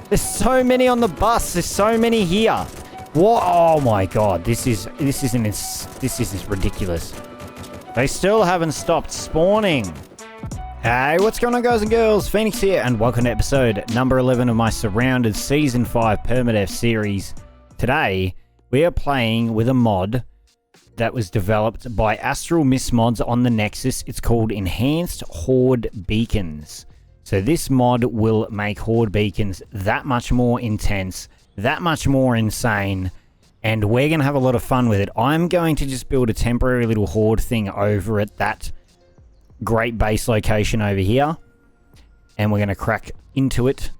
There's so many on the bus. There's so many here. What? Oh my god. This is ridiculous. They still haven't stopped spawning. Hey, what's going on, guys and girls? Phoenix here, and welcome to episode number 11 of my Surrounded Season 5 Permadeath series. Today, we are playing with a mod that was developed by Astral Mist Mods on the Nexus. It's called Enhanced Horde Beacons. So this mod will make Horde Beacons that much more intense, that much more insane, and we're going to have a lot of fun with it. I'm going to just build a temporary little Horde thing over at that great base location over here, and we're going to crack into it.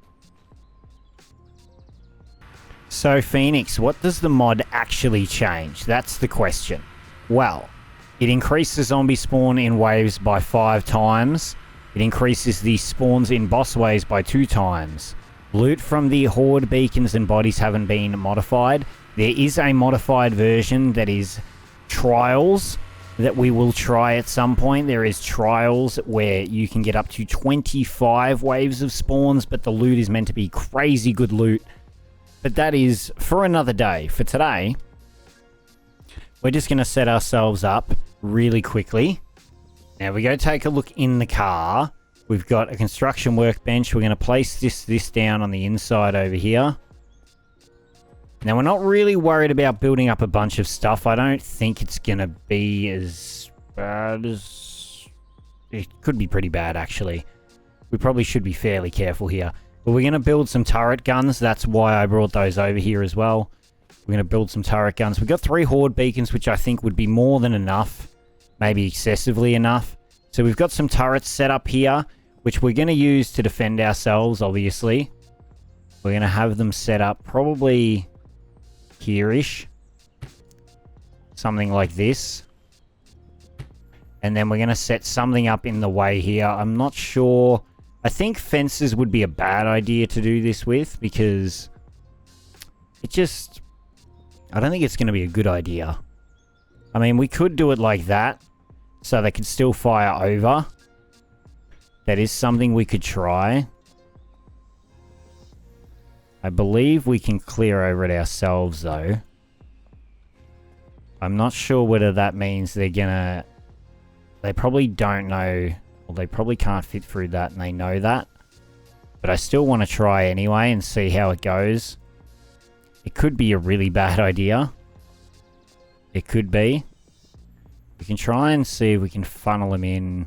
So Phoenix, what does the mod actually change? That's the question. Well, it increases zombie spawn in waves by 5 times. It increases the spawns in boss waves by 2 times. Loot from the Horde beacons and bodies haven't been modified. There is a modified version that is trials that we will try at some point. There is trials where you can get up to 25 waves of spawns, but the loot is meant to be crazy good loot. But that is for another day. For today, we're just going to set ourselves up really quickly. Now we go take a look in the car. We've got a construction workbench. We're going to place this down on the inside over here. Now we're not really worried about building up a bunch of stuff. I don't think it's going to be as bad as... It could be pretty bad, actually. We probably should be fairly careful here. But we're going to build some turret guns. That's why I brought those over here as well. We're going to build some turret guns. We've got 3 Horde beacons, which I think would be more than enough. Maybe excessively enough. So we've got some turrets set up here, which we're going to use to defend ourselves, obviously. We're going to have them set up probably here-ish. Something like this. And then we're going to set something up in the way here. I'm not sure. I think fences would be a bad idea to do this with, because it just... I don't think it's going to be a good idea. I mean, we could do it like that, so they could still fire over. That is something we could try. I believe we can clear over it ourselves, though. I'm not sure whether that means they're gonna... They probably don't know... Well, they probably can't fit through that, and they know that. But I still want to try anyway and see how it goes. It could be a really bad idea. It could be. We can try and see if we can funnel them in.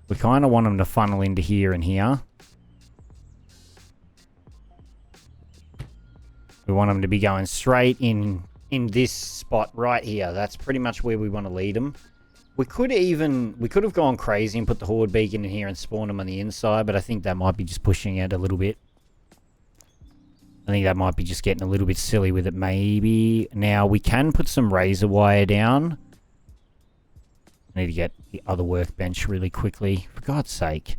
We kind of want them to funnel into here and here. We want them to be going straight in this spot right here. That's pretty much where we want to lead them. We could have gone crazy and put the Horde beacon in here and spawned them on the inside, but I think that might be just pushing it a little bit. I think that might be just getting a little bit silly with it, maybe. Now, we can put some razor wire down. I need to get the other workbench really quickly, for God's sake.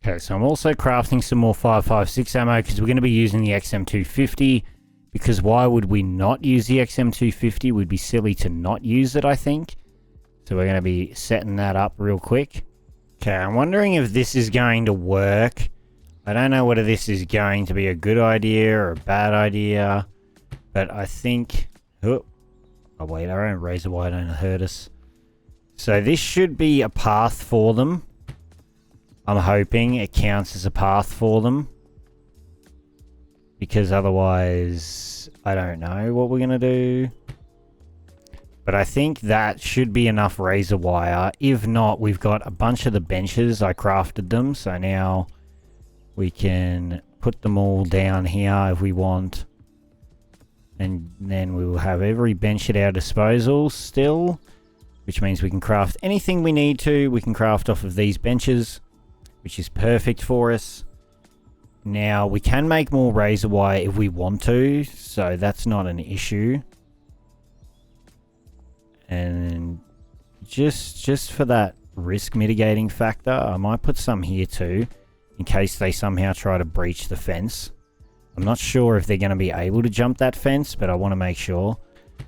Okay, so I'm also crafting some more 5.56 ammo, because we're going to be using the XM250. Because why would we not use the XM250? It would be silly to not use it, I think. So we're going to be setting that up real quick. Okay, I'm wondering if this is going to work. I don't know whether this is going to be a good idea or a bad idea, but I think... Oh wait, our own razor wire don't hurt us. So this should be a path for them. I'm hoping it counts as a path for them. Because otherwise, I don't know what we're going to do. But I think that should be enough razor wire. If not, we've got a bunch of the benches. I crafted them, so now... We can put them all down here if we want. And then we will have every bench at our disposal still. Which means we can craft anything we need to. We can craft off of these benches. Which is perfect for us. Now, we can make more razor wire if we want to. So that's not an issue. And just for that risk mitigating factor, I might put some here too. In case they somehow try to breach the fence. I'm not sure if they're going to be able to jump that fence, but I want to make sure.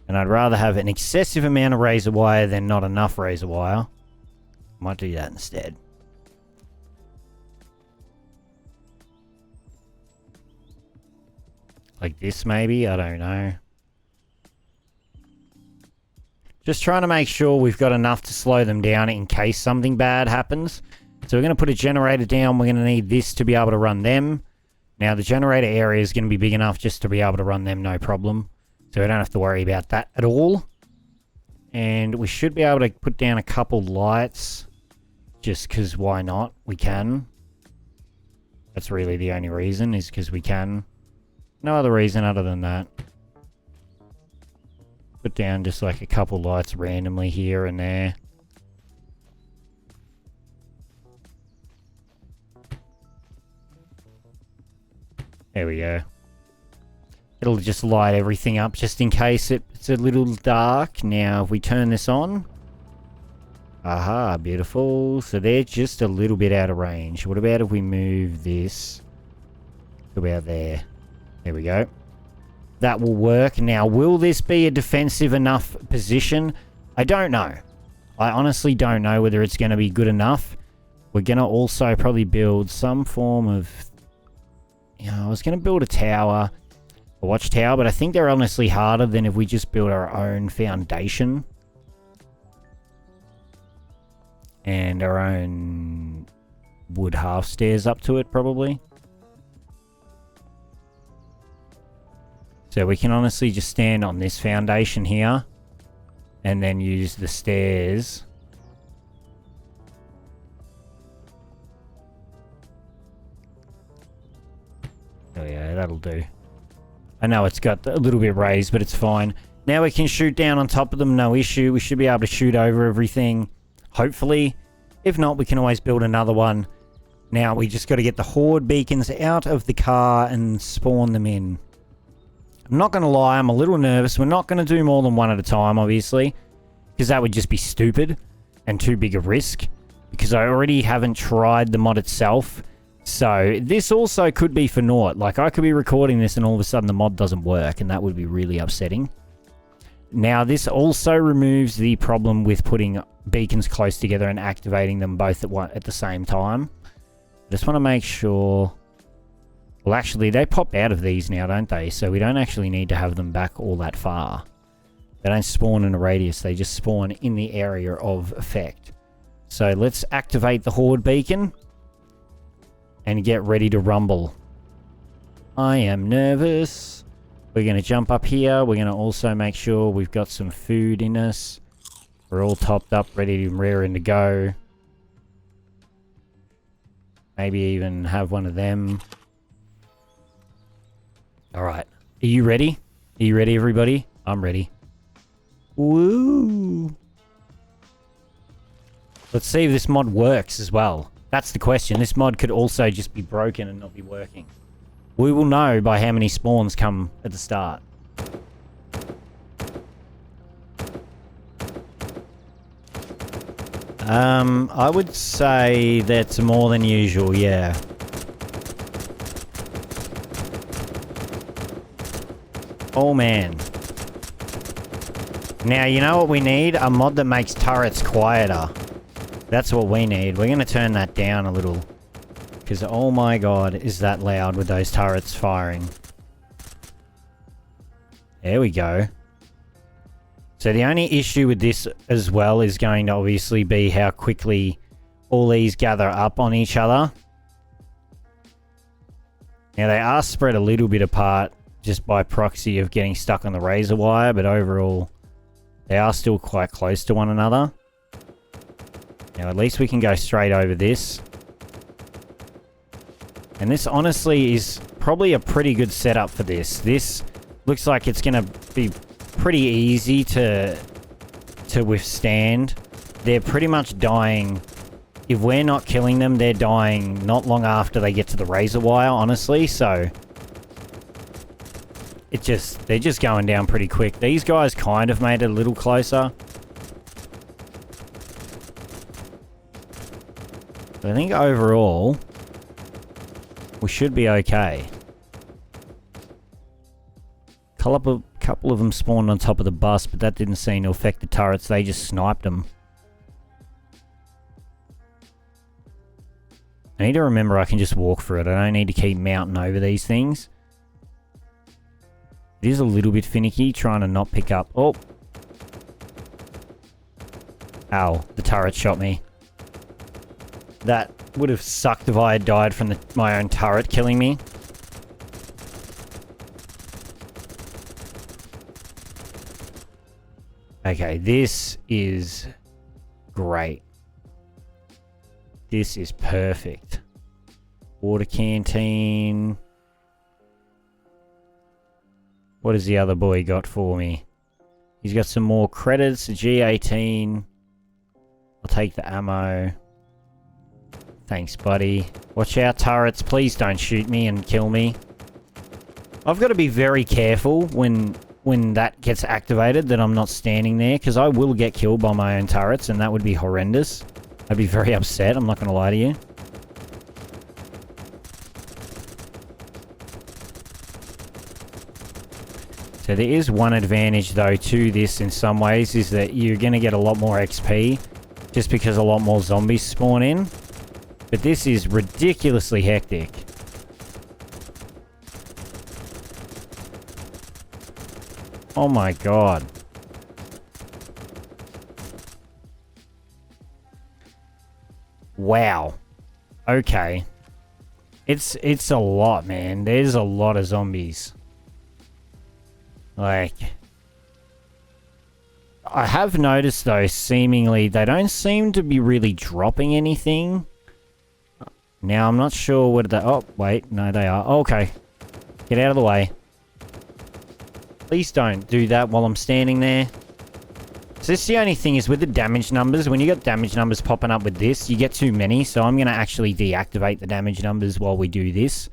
And I'd rather have an excessive amount of razor wire than not enough razor wire. Might do that instead. Like this maybe, I don't know. Just trying to make sure we've got enough to slow them down in case something bad happens. So we're going to put a generator down. We're going to need this to be able to run them. Now the generator area is going to be big enough just to be able to run them, no problem. So we don't have to worry about that at all. And we should be able to put down a couple lights. Just because why not? We can. That's really the only reason, is because we can. No other reason other than that. Put down just like a couple lights randomly here and there. There we go. It'll just light everything up just in case it's a little dark. Now if we turn this on. Aha, beautiful. So they're just a little bit out of range. What about if we move this to about there? There we go. That will work. Now, will this be a defensive enough position? I don't know. I honestly don't know whether it's going to be good enough. We're going to also probably build some form of... You know, I was going to build a tower, a watchtower, but I think they're honestly harder than if we just build our own foundation. And our own wood half stairs up to it, probably. So we can honestly just stand on this foundation here. And then use the stairs. Oh yeah, that'll do. I know it's got a little bit raised, but it's fine. Now we can shoot down on top of them, no issue. We should be able to shoot over everything. Hopefully. If not, we can always build another one. Now, we just got to get the Horde Beacons out of the car and spawn them in. I'm not going to lie, I'm a little nervous. We're not going to do more than one at a time, obviously. Because that would just be stupid and too big a risk. Because I already haven't tried the mod itself. So, this also could be for naught. Like, I could be recording this and all of a sudden the mod doesn't work. And that would be really upsetting. Now, this also removes the problem with putting beacons close together and activating them both at the same time. Just want to make sure... Well, actually, they pop out of these now, don't they? So we don't actually need to have them back all that far. They don't spawn in a radius. They just spawn in the area of effect. So let's activate the Horde Beacon. And get ready to rumble. I am nervous. We're going to jump up here. We're going to also make sure we've got some food in us. We're all topped up, ready to raring to go. Maybe even have one of them. Alright. Are you ready? Are you ready, everybody? I'm ready. Woo! Let's see if this mod works as well. That's the question. This mod could also just be broken and not be working. We will know by how many spawns come at the start. I would say that's more than usual, yeah. Oh man. Now, you know what we need? A mod that makes turrets quieter. That's what we need. We're going to turn that down a little. Because, oh my god, is that loud with those turrets firing. There we go. So the only issue with this as well is going to obviously be how quickly all these gather up on each other. Now they are spread a little bit apart just by proxy of getting stuck on the razor wire, but overall they are still quite close to one another. Now at least we can go straight over this. And this honestly is probably a pretty good setup for this. This looks like it's going to be pretty easy to withstand. They're pretty much dying. If we're not killing them, they're dying not long after they get to the razor wire, honestly. So they're just going down pretty quick. These guys kind of made it a little closer. But I think overall we should be okay. Couple of them spawned on top of the bus, but that didn't seem to affect the turrets. They just sniped them. I need to remember I can just walk through it. I don't need to keep mounting over these things. It is a little bit finicky trying to not pick up. Oh. Ow, the turret shot me. That would have sucked if I had died from my own turret killing me. Okay, this is great. This is perfect. Water canteen. What has the other boy got for me? He's got some more credits, a G18. I'll take the ammo. Thanks, buddy. Watch out, turrets. Please don't shoot me and kill me. I've got to be very careful when that gets activated that I'm not standing there, because I will get killed by my own turrets, and that would be horrendous. I'd be very upset, I'm not going to lie to you. So there is one advantage, though, to this in some ways, is that you're going to get a lot more XP, just because a lot more zombies spawn in. But this is ridiculously hectic. Oh my god. Wow. Okay. It's a lot, man. There's a lot of zombies. Like, I have noticed, though, seemingly they don't seem to be really dropping anything. Now, I'm not sure what they... Oh, wait. No, they are. Okay. Get out of the way. Please don't do that while I'm standing there. So this, the only thing is with the damage numbers, when you got damage numbers popping up with this, you get too many. So I'm going to actually deactivate the damage numbers while we do this.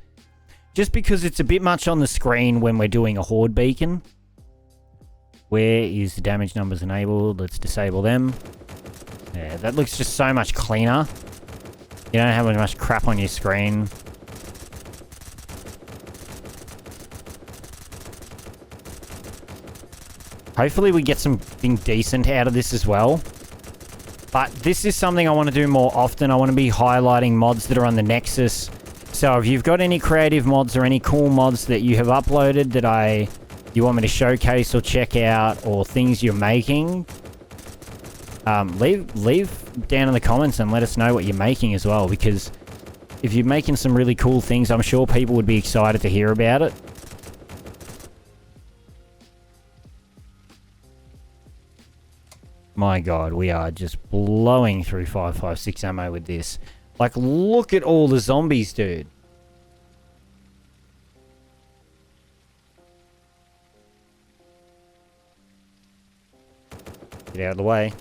Just because it's a bit much on the screen when we're doing a Horde Beacon. Where is the damage numbers enabled? Let's disable them. Yeah, that looks just so much cleaner. You don't have as much crap on your screen. Hopefully we get something decent out of this as well. But this is something I want to do more often. I want to be highlighting mods that are on the Nexus. So if you've got any creative mods or any cool mods that you have uploaded that you want me to showcase or check out, or things you're making, leave down in the comments and let us know what you're making as well, because if you're making some really cool things, I'm sure people would be excited to hear about it. My god, we are just blowing through 5.56 ammo with this. Like, look at all the zombies, dude. Get out of the way.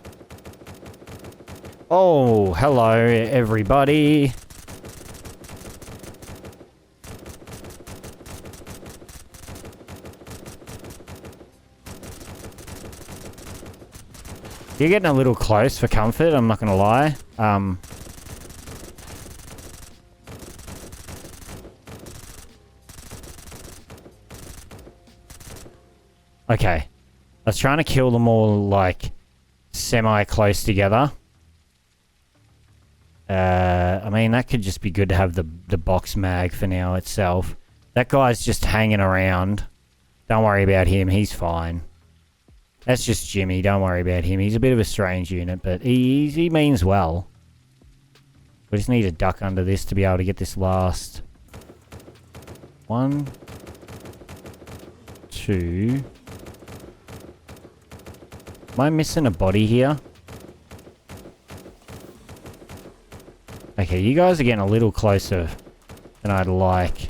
Oh, hello, everybody. You're getting a little close for comfort, I'm not gonna lie. Okay. I was trying to kill them all, like, semi-close together. I mean, that could just be good to have the box mag for now itself. That guy's just hanging around. Don't worry about him, he's fine. That's just Jimmy, don't worry about him. He's a bit of a strange unit, but he means well. We just need to duck under this to be able to get this last... 1, 2... Am I missing a body here? Okay, you guys are getting a little closer than I'd like.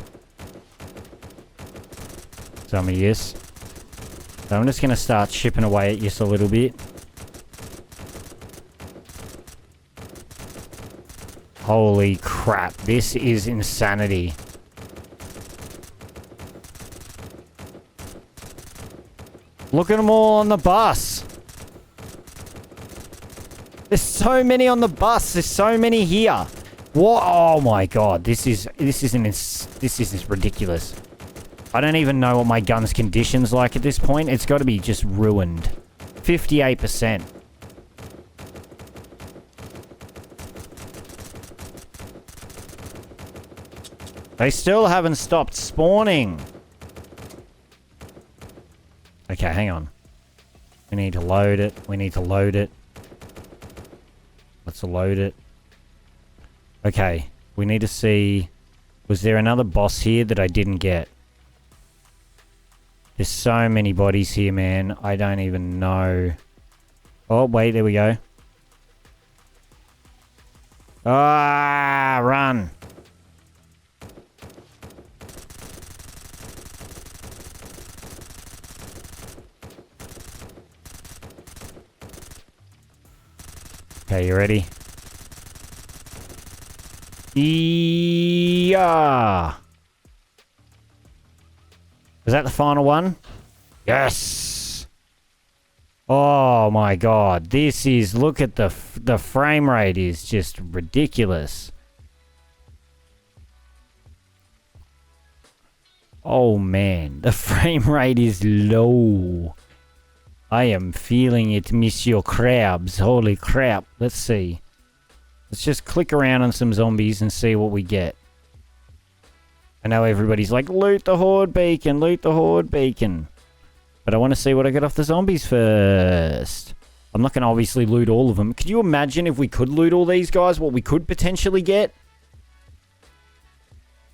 Some of yous. So I'm just going to start chipping away at yous a little bit. Holy crap, this is insanity. Look at them all on the bus. There's so many on the bus. There's so many here. What? Oh my god. This is ridiculous. I don't even know what my gun's condition's like at this point. It's got to be just ruined. 58%. They still haven't stopped spawning. Okay, hang on. We need to load it. We need to load it. Let's load it. Okay, we need to see... Was there another boss here that I didn't get? There's so many bodies here, man. I don't even know. Oh, wait, there we go. Ah, run. Okay, you ready? Yeah. Is that the final one? Yes. Oh my god. This is... Look at the frame rate is just ridiculous. Oh man. The frame rate is low. I am feeling it, Monsieur Krabs. Holy crap. Let's see. Let's just click around on some zombies and see what we get. I know everybody's like, loot the Horde Beacon, loot the Horde Beacon. But I want to see what I get off the zombies first. I'm not going to obviously loot all of them. Could you imagine if we could loot all these guys, what we could potentially get?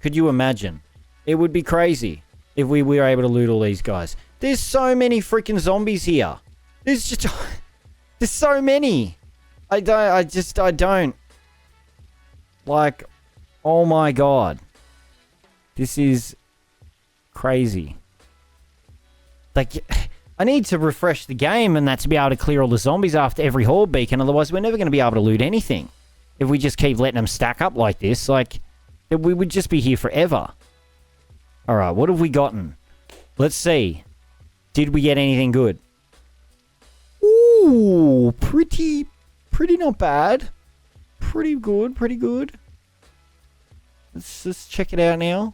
Could you imagine? It would be crazy if we were able to loot all these guys. There's so many freaking zombies here. There's just... There's so many. I don't. Like, oh my god. This is crazy. Like, I need to refresh the game and that to be able to clear all the zombies after every Horde Beacon. Otherwise, we're never going to be able to loot anything. If we just keep letting them stack up like this, like, we would just be here forever. Alright, what have we gotten? Let's see. Did we get anything good? Ooh, pretty not bad. Pretty good, pretty good. Let's check it out now.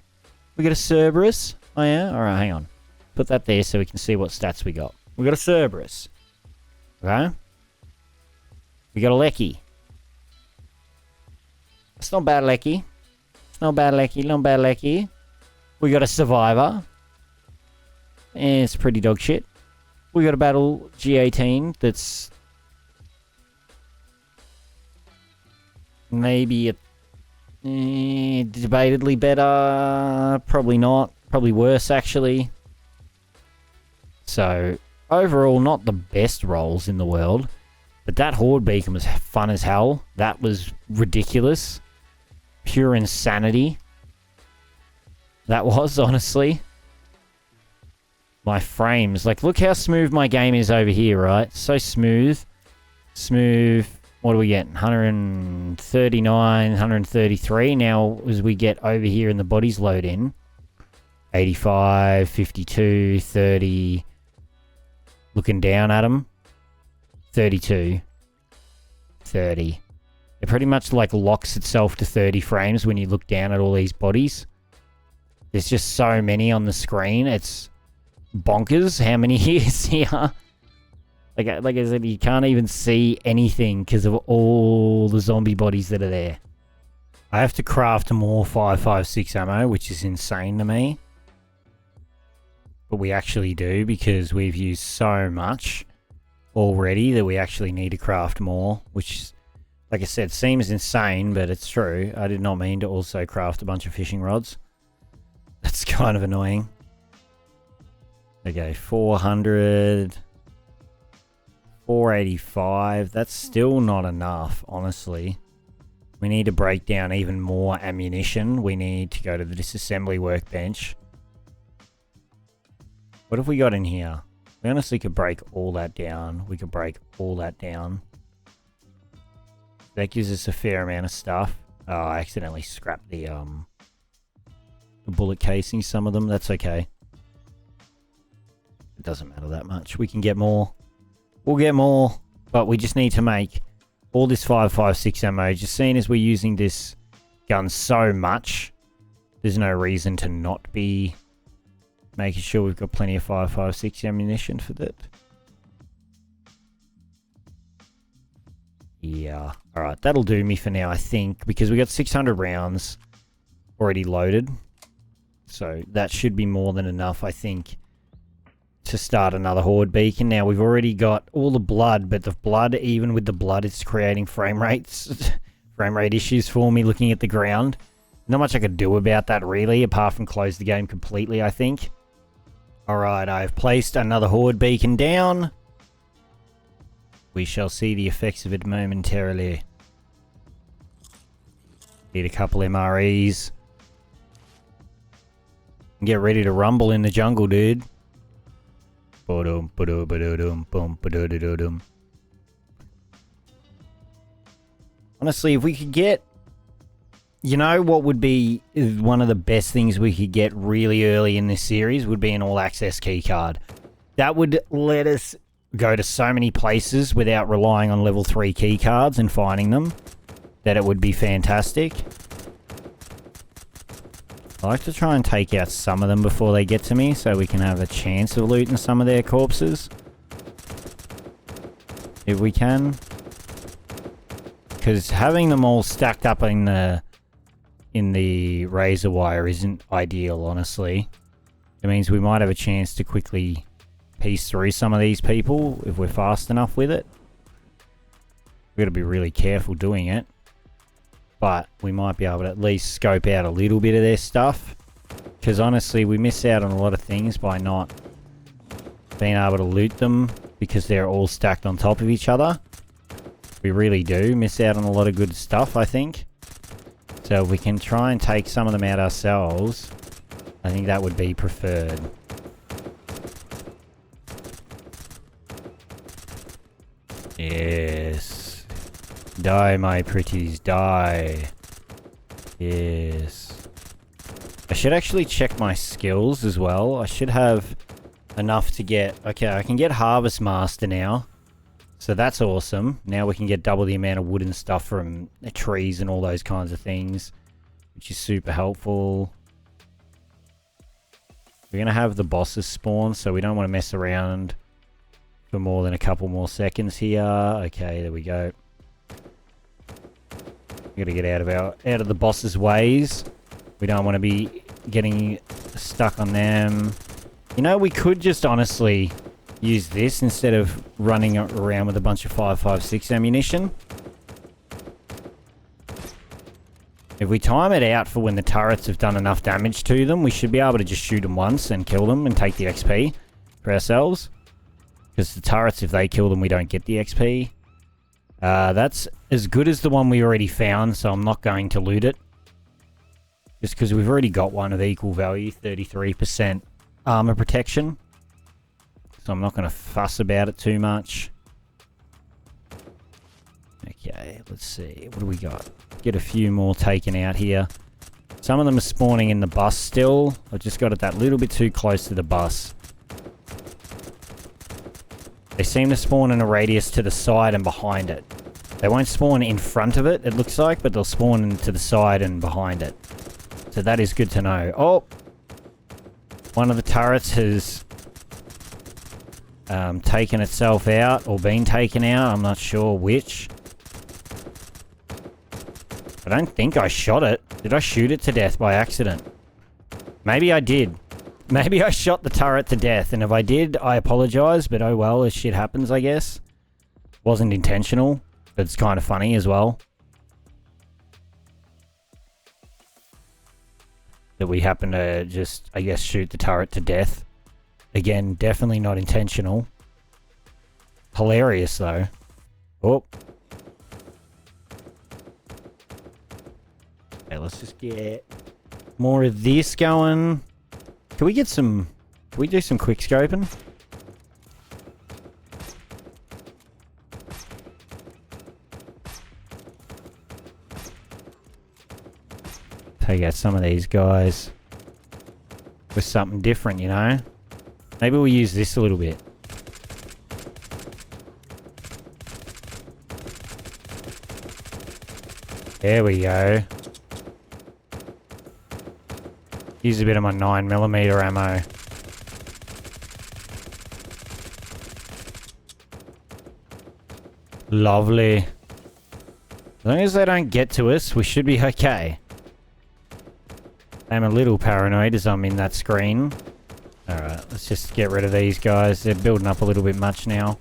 We got a Cerberus. Oh yeah? Alright, hang on. Put that there so we can see what stats we got. We got a Cerberus. Okay? We got a Lecky. It's not bad, Lecky. It's not bad, Lecky. Not bad, Lecky. We got a Survivor. And it's pretty dog shit. We got a Battle G18 that's... maybe a... debatedly better. Probably not. Probably worse, actually. So, overall, not the best rolls in the world. But that Horde Beacon was fun as hell. That was ridiculous. Pure insanity. That was, honestly. My frames. Like, look how smooth my game is over here, right? So smooth. Smooth. What do we get? 139, 133. Now, as we get over here and the bodies load in. 85, 52, 30. Looking down at them. 32. 30. It pretty much, like, locks itself to 30 frames when you look down at all these bodies. There's just so many on the screen. It's bonkers how many is here. Like I said, you can't even see anything because of all the zombie bodies that are there. I have to craft more 5.56 ammo, which is insane to me. But we actually do because we've used so much already that we actually need to craft more, which, like I said, seems insane, but it's true. I did not mean to also craft a bunch of fishing rods. That's kind of annoying. Okay, 400... 485. That's still not enough, honestly. We need to break down even more ammunition. We need to go to the disassembly workbench. What have we got in here? We honestly could break all that down. We could break all that down. That gives us a fair amount of stuff. Oh, I accidentally scrapped the bullet casing, some of them. That's okay. It doesn't matter that much. We can get more. We'll get more, but we just need to make all this 5.56 ammo. Just seeing as we're using this gun so much, there's no reason to not be making sure we've got plenty of 5.56 ammunition for that. Yeah, alright, that'll do me for now, I think, because we got 600 rounds already loaded. So that should be more than enough, I think, to start another Horde Beacon. Now, we've already got all the blood, but the blood, even with the blood, it's creating frame rates, frame rate issues for me looking at the ground. Not much I could do about that, really, apart from close the game completely, I think. Alright, I've placed another Horde Beacon down. We shall see the effects of it momentarily. Need a couple MREs. Get ready to rumble in the jungle, dude. Honestly, if we could get... You know what would be one of the best things we could get really early in this series would be an all-access keycard. That would let us go to so many places without relying on level 3 keycards and finding them. That it would be fantastic. I like to try and take out some of them before they get to me so we can have a chance of looting some of their corpses. If we can. Because having them all stacked up in the razor wire isn't ideal, honestly. It means we might have a chance to quickly piece through some of these people if we're fast enough with it. We've got to be really careful doing it. But we might be able to at least scope out a little bit of their stuff. Because honestly, we miss out on a lot of things by not being able to loot them because they're all stacked on top of each other. We really do miss out on a lot of good stuff, I think. So if we can try and take some of them out ourselves, I think that would be preferred. Yes. Die, my pretties, die. Yes. I should actually check my skills as well. I should have enough to get... Okay, I can get Harvest Master now. So that's awesome. Now we can get double the amount of wood and stuff from the trees and all those kinds of things, which is super helpful. We're going to have the bosses spawn, so we don't want to mess around for more than a couple more seconds here. Okay, there we go. We got to get out of the boss's ways. We don't want to be getting stuck on them. You know, we could just honestly use this instead of running around with a bunch of 5.56 ammunition. If we time it out for when the turrets have done enough damage to them, we should be able to just shoot them once and kill them and take the XP for ourselves. Because the turrets, if they kill them, we don't get the XP. That's as good as the one we already found, so I'm not going to loot it. Just because we've already got one of equal value, 33% armor protection. So I'm not going to fuss about it too much. Okay, let's see. What do we got? Get a few more taken out here. Some of them are spawning in the bus still. I just got it that little bit too close to the bus. They seem to spawn in a radius to the side and behind it. They won't spawn in front of it, it looks like, but they'll spawn to the side and behind it. So that is good to know. Oh! One of the turrets has taken itself out, or been taken out. I'm not sure which. I don't think I shot it. Did I shoot it to death by accident? Maybe I did. Maybe I shot the turret to death, and if I did, I apologize, but oh well, as shit happens, I guess. Wasn't intentional, but it's kind of funny as well. That we happen to just, I guess, shoot the turret to death. Again, definitely not intentional. Hilarious, though. Oh. Okay, let's just get more of this going. Can we get some... Can we do some quick scoping? Take out some of these guys with something different, you know? Maybe we'll use this a little bit. There we go. Use a bit of my 9mm ammo. Lovely. As long as they don't get to us, we should be okay. I'm a little paranoid as I'm in that screen. Alright, let's just get rid of these guys. They're building up a little bit much now.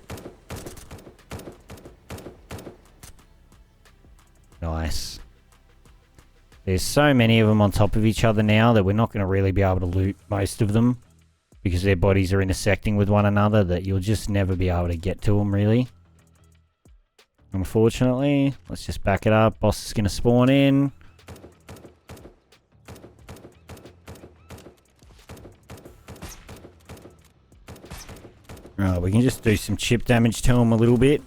Nice. There's so many of them on top of each other now that we're not going to really be able to loot most of them. Because their bodies are intersecting with one another, that you'll just never be able to get to them, really. Unfortunately, let's just back it up. Boss is going to spawn in. Right, we can just do some chip damage to them a little bit.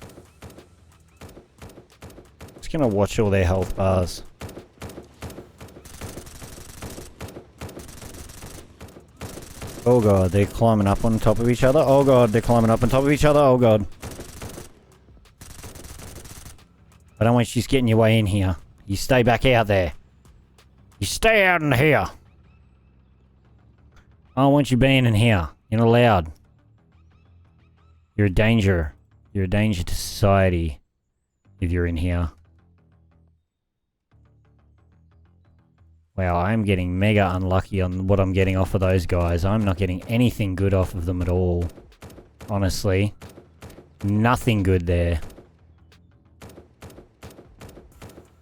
Just going to watch all their health bars. Oh god, they're climbing up on top of each other. Oh god, they're climbing up on top of each other. Oh god. I don't want you getting your way in here. You stay back out there. You stay out in here. I don't want you being in here. You're not allowed. You're a danger. You're a danger to society if you're in here. Wow, I'm getting mega unlucky on what I'm getting off of those guys. I'm not getting anything good off of them at all. Honestly. Nothing good there.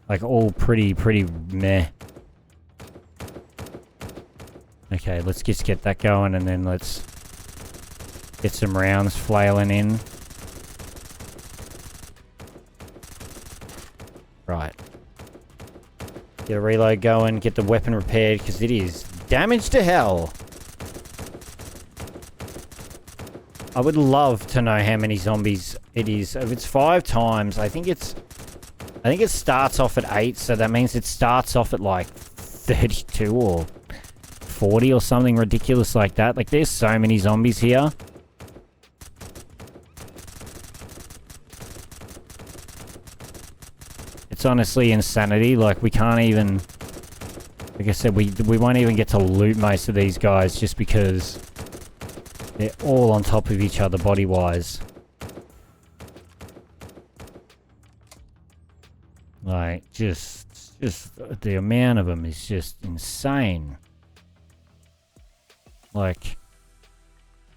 Like, all pretty meh. Okay, let's just get that going and then let's get some rounds flailing in. Right. Get a reload going, get the weapon repaired, because it is damaged to hell. I would love to know how many zombies it is. If it's 5 times, I think it starts off at 8, so that means it starts off at like 32 or 40 or something ridiculous like that. Like, there's so many zombies here. It's honestly insanity. Like, we can't even... Like I said, we won't even get to loot most of these guys just because they're all on top of each other body-wise. Like, just the amount of them is just insane. Like,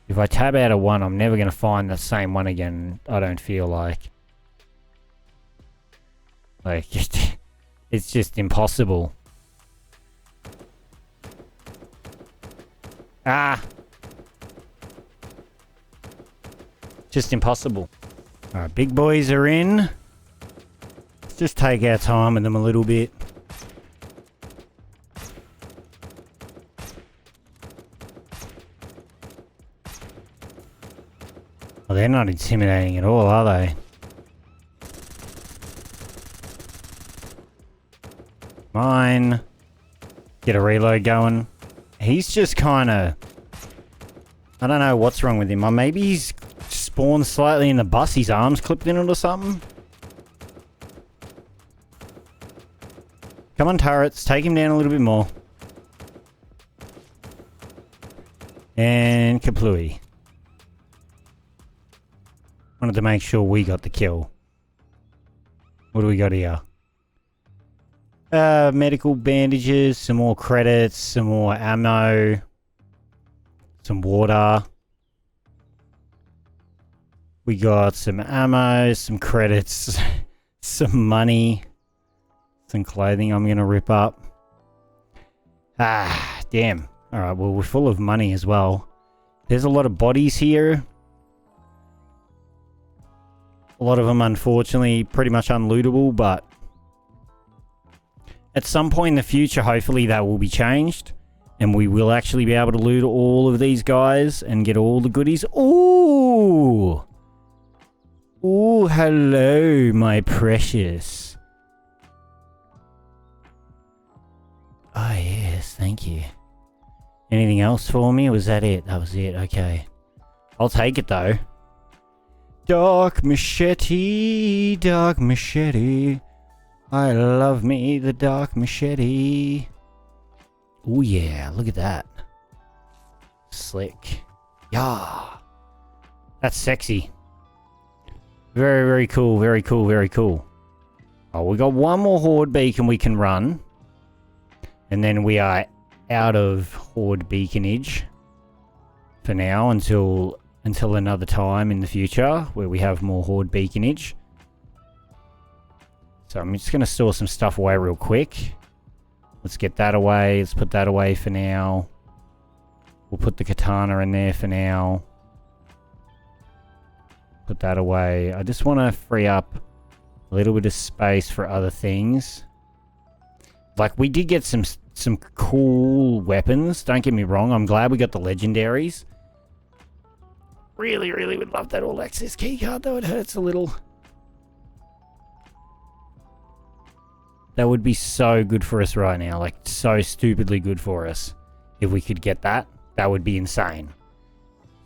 if I tab out of one, I'm never going to find that same one again, I don't feel like. Like, it's just impossible. Ah! Just impossible. Alright, big boys are in. Let's just take our time with them a little bit. Oh, they're not intimidating at all, are they? Mine. Get a reload going. He's just kind of... I don't know what's wrong with him. Or maybe he's spawned slightly in the bus. His arm's clipped in it or something. Come on, turrets. Take him down a little bit more. And kaplooey. Wanted to make sure we got the kill. What do we got here? Medical bandages, some more credits, some more ammo, some water. We got some ammo, some credits, some money, some clothing I'm going to rip up. Ah, damn. Alright, well, we're full of money as well. There's a lot of bodies here. A lot of them, unfortunately, pretty much unlootable, but at some point in the future, hopefully that will be changed. And we will actually be able to loot all of these guys and get all the goodies. Ooh! Ooh, hello, my precious. Oh, yes, thank you. Anything else for me? Or was that it? That was it, okay. I'll take it, though. Dark Machete, Dark Machete. I love me the Dark Machete. Oh yeah, look at that. Slick. Yeah. That's sexy. Very, very cool, very cool, very cool. Oh, we got one more Horde Beacon we can run. And then we are out of Horde Beaconage. for now until another time in the future where we have more Horde Beaconage. So I'm just going to store some stuff away real quick. Let's get that away. Let's put that away for now. We'll put the katana in there for now. Put that away. I just want to free up a little bit of space for other things. Like, we did get some cool weapons. Don't get me wrong. I'm glad we got the legendaries. Really, really would love that all access keycard, though. It hurts a little. That would be so good for us right now. Like, so stupidly good for us. If we could get that, that would be insane.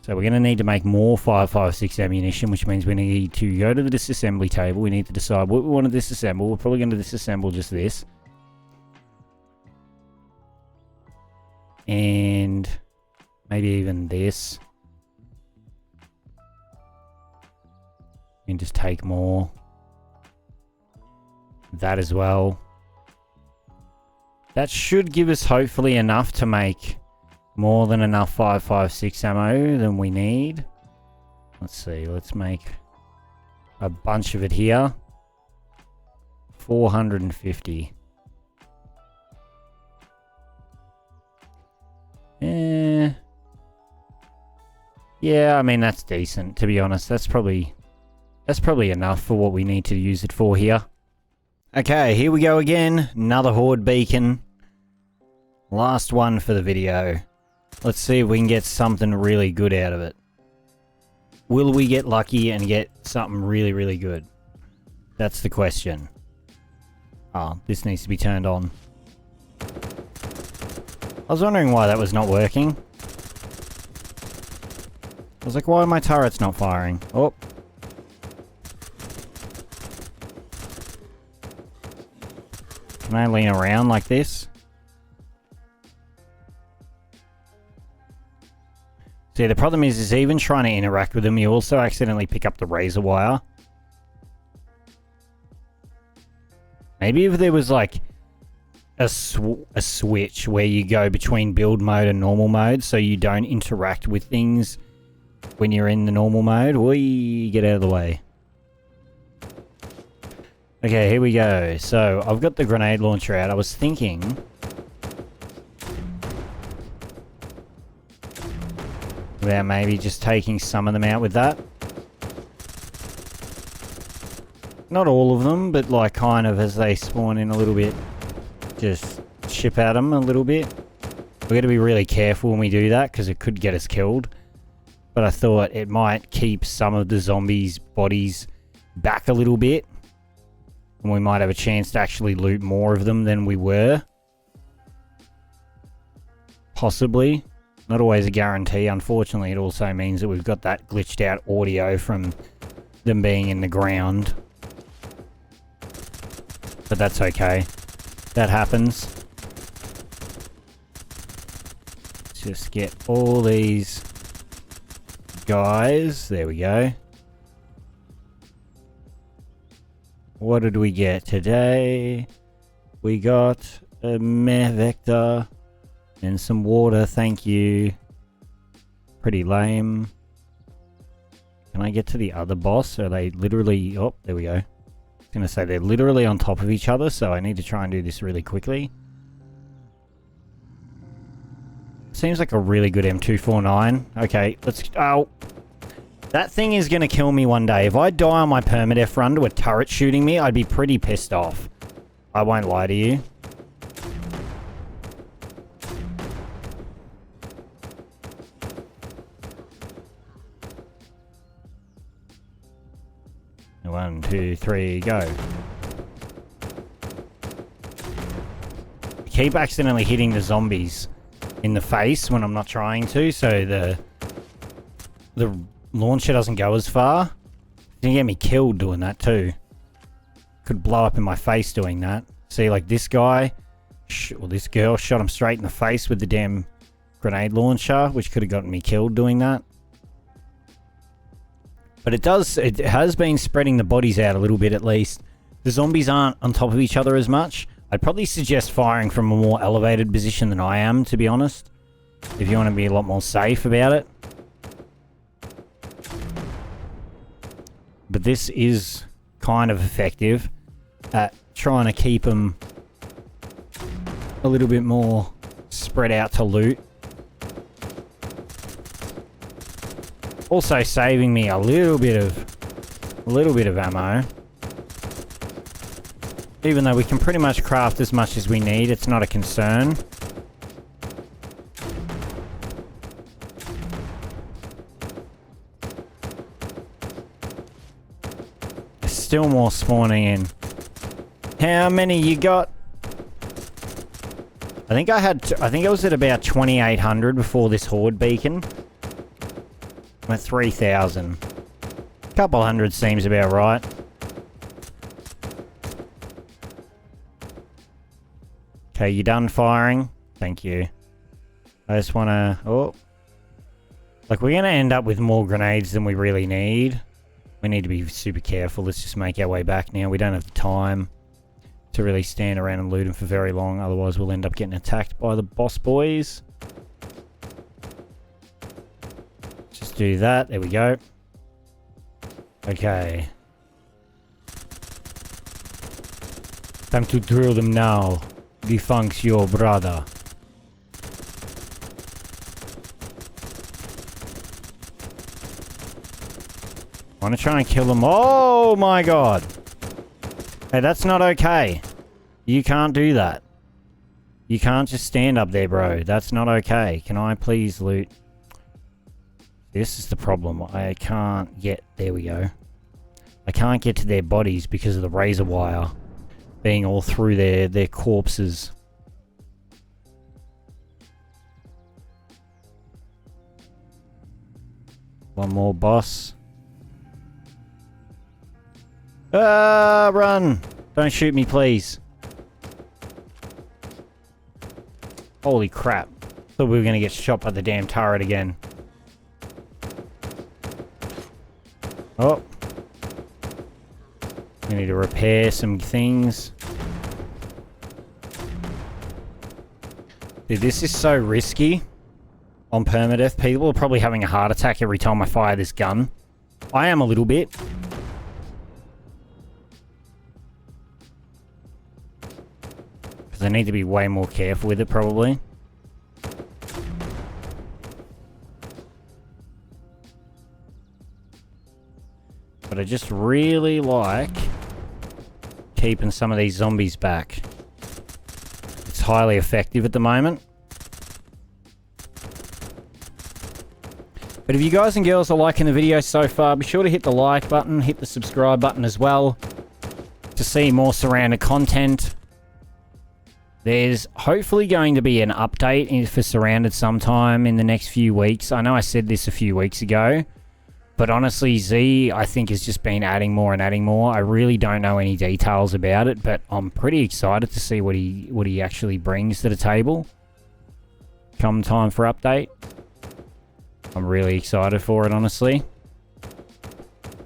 So we're going to need to make more 5.56 ammunition, which means we need to go to the disassembly table. We need to decide what we want to disassemble. We're probably going to disassemble just this. And maybe even this. And just take more. That as well. That should give us hopefully enough to make more than enough 5.56 ammo than we need. Let's see, let's make a bunch of it here. 450. Yeah, I mean, that's decent, to be honest. That's probably enough for what we need to use it for here. Okay, here we go again. Another Horde Beacon. Last one for the video. Let's see if we can get something really good out of it. Will we get lucky and get something really, really good? That's the question. Oh, this needs to be turned on. I was wondering why that was not working. I was like, why are my turrets not firing? Oh. Can I lean around like this? See, the problem is even trying to interact with them, you also accidentally pick up the razor wire. Maybe if there was like a switch where you go between build mode and normal mode so you don't interact with things when you're in the normal mode. Whee, get out of the way. Okay, here we go. So, I've got the grenade launcher out. I was thinking about maybe just taking some of them out with that. Not all of them, but like kind of as they spawn in a little bit, just chip at them a little bit. We're going to be really careful when we do that because it could get us killed. But I thought it might keep some of the zombies' bodies back a little bit. And we might have a chance to actually loot more of them than we were. Possibly. Not always a guarantee. Unfortunately, it also means that we've got that glitched out audio from them being in the ground. But that's okay. That happens. Let's just get all these guys. There we go. What did we get today? We got a meh vector and some water, thank you. Pretty lame. Can I get to the other boss? Are they literally... Oh, there we go. I was going to say they're literally on top of each other, so I need to try and do this really quickly. Seems like a really good M249. Okay, let's... Oh! That thing is going to kill me one day. If I die on my permadeath run to a turret shooting me, I'd be pretty pissed off. I won't lie to you. One, two, three, go. I keep accidentally hitting the zombies in the face when I'm not trying to, so the launcher doesn't go as far. You can get me killed doing that too. Could blow up in my face doing that. See, like this guy, or this girl shot him straight in the face with the damn grenade launcher, which could have gotten me killed doing that. But it has been spreading the bodies out a little bit at least. The zombies aren't on top of each other as much. I'd probably suggest firing from a more elevated position than I am, to be honest. If you want to be a lot more safe about it. but this is kind of effective at trying to keep them a little bit more spread out to loot. Also saving me a little bit of ammo. Even though we can pretty much craft as much as we need, it's not a concern. There's still more spawning in. How many you got? I think I was at about 2,800 before this Horde Beacon. I'm at 3,000. Couple hundred seems about right. Okay, you done firing? Thank you. I just wanna... Oh. Like, we're gonna end up with more grenades than we really need. We need to be super careful. Let's just make our way back now. We don't have the time to really stand around and loot them for very long. Otherwise, we'll end up getting attacked by the boss boys. Just do that. There we go. Okay. Time to drill them now. Defunct's your brother. I want to try and kill them. Oh my god. Hey, that's not okay. You can't do that. You can't just stand up there, bro. That's not okay. Can I please loot? This is the problem. I can't get... There we go. I can't get to their bodies because of the razor wire being all through their corpses. One more boss. Ah, run! Don't shoot me, please. Holy crap. Thought we were gonna get shot by the damn turret again. Oh. We need to repair some things. Dude, this is so risky. On permadeath, people are probably having a heart attack every time I fire this gun. I am a little bit. Because I need to be way more careful with it, probably. But I just really like keeping some of these zombies back. It's highly effective at the moment. But if you guys and girls are liking the video so far, be sure to hit the like button, hit the subscribe button as well to see more Surrounded content. There's hopefully going to be an update for Surrounded sometime in the next few weeks. I know I said this a few weeks ago, but honestly, Z, I think, has just been adding more and adding more. I really don't know any details about it, but I'm pretty excited to see what he actually brings to the table come time for update. I'm really excited for it, honestly.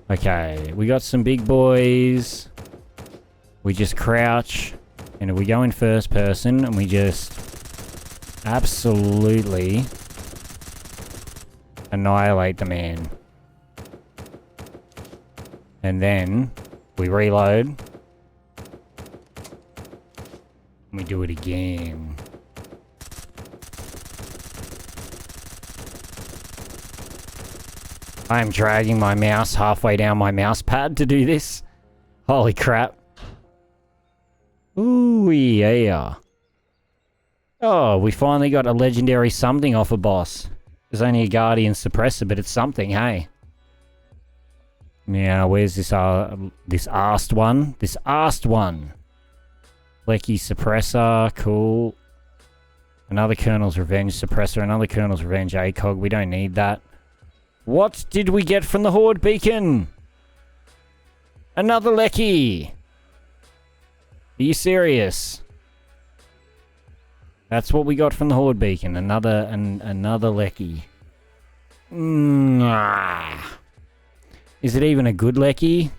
Okay, we got some big boys. We just crouch, and we go in first person, and we just absolutely annihilate the man. And then we reload. And we do it again. I am dragging my mouse halfway down my mouse pad to do this. Holy crap. Ooh, yeah. Oh, we finally got a legendary something off a boss. There's only a Guardian Suppressor, but it's something, hey. Now, where's this arsed one? This arsed one. Lecky Suppressor, cool. Another Colonel's Revenge Suppressor, another Colonel's Revenge ACOG. We don't need that. What did we get from the Horde Beacon? Another Lecky. Are you serious? That's what we got from the Horde Beacon. Another Lecky. Is it even a good Lecky?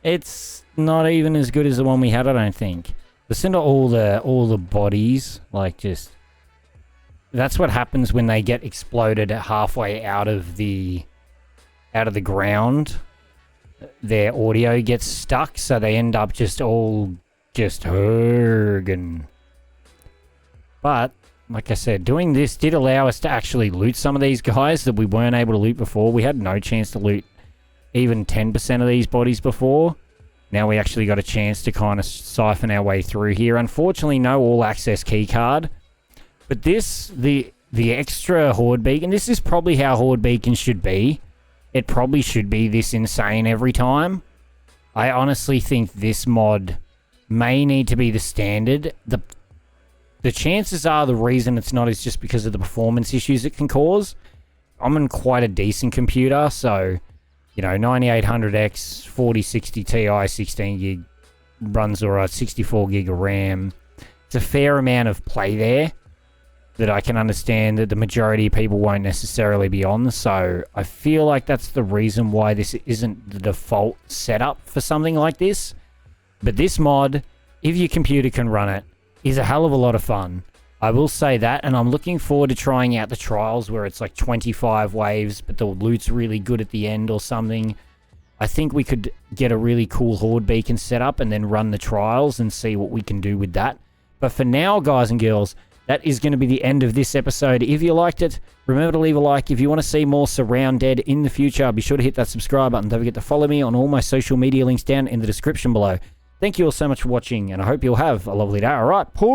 It's not even as good as the one we had, I don't think. Listen to all the bodies, like just... That's what happens when they get exploded halfway out of the ground. their audio gets stuck, so they end up just all just hurging. But like I said, doing this did allow us to actually loot some of these guys that we weren't able to loot before. We had no chance to loot even 10% of these bodies before. Now we actually got a chance to kind of siphon our way through here. Unfortunately, no all-access keycard. But this, the extra Horde Beacon, this is probably how Horde Beacon should be. It probably should be this insane every time. I honestly think this mod may need to be the standard. The chances are the reason it's not is just because of the performance issues it can cause. I'm on quite a decent computer, so, you know, 9800X, 4060 Ti, 16 gig runs alright, 64 gig of RAM. It's a fair amount of play there that I can understand that the majority of people won't necessarily be on, so I feel like that's the reason why this isn't the default setup for something like this. But this mod, if your computer can run it, is a hell of a lot of fun. I will say that, and I'm looking forward to trying out the trials where it's like 25 waves, but the loot's really good at the end or something. I think we could get a really cool Horde Beacon set up and then run the trials and see what we can do with that. But for now, guys and girls, that is going to be the end of this episode. If you liked it, remember to leave a like. If you want to see more Surroundead in the future, be sure to hit that subscribe button. Don't forget to follow me on all my social media links down in the description below. Thank you all so much for watching, and I hope you'll have a lovely day. All right, peace.